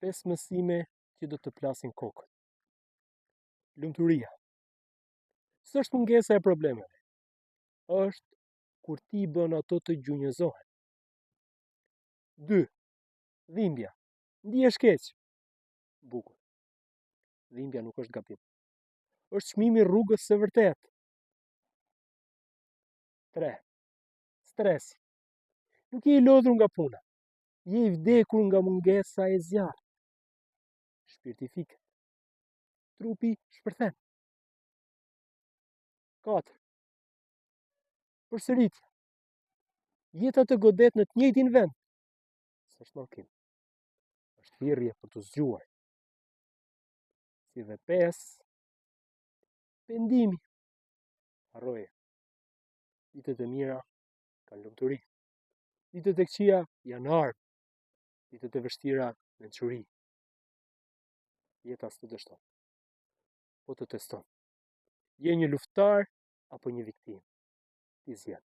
5 mësime që do të plasin kokën. Lumturia. S'është mungesa e problemeve. Është kur ti bën ato të gjunjëzohen. 2. Dhimbja. Ndihesh keq. Bukur. Dhimbja nuk është gabim. Është çmimi i rrugës së vërtetë. 3. Stresi. Nuk je i lodhur nga puna. Je i vdekur nga mungesa e zjarrit. Shpirti fiket. Trupi shpërthen. 4. Përsëritje. Jeta të godet në të njëjtin vend. S'është mallkim. Është thirrje për të zgjuar. Si dhe 5. Pendimi. Harroje. Ditët e mira kanë lumturi. Ditët e këqija janë armë. Ditët e vështira mençuri. Jeta s'të dështon, po të teston. Je një luftar apo një viktim? Ti zgjedh.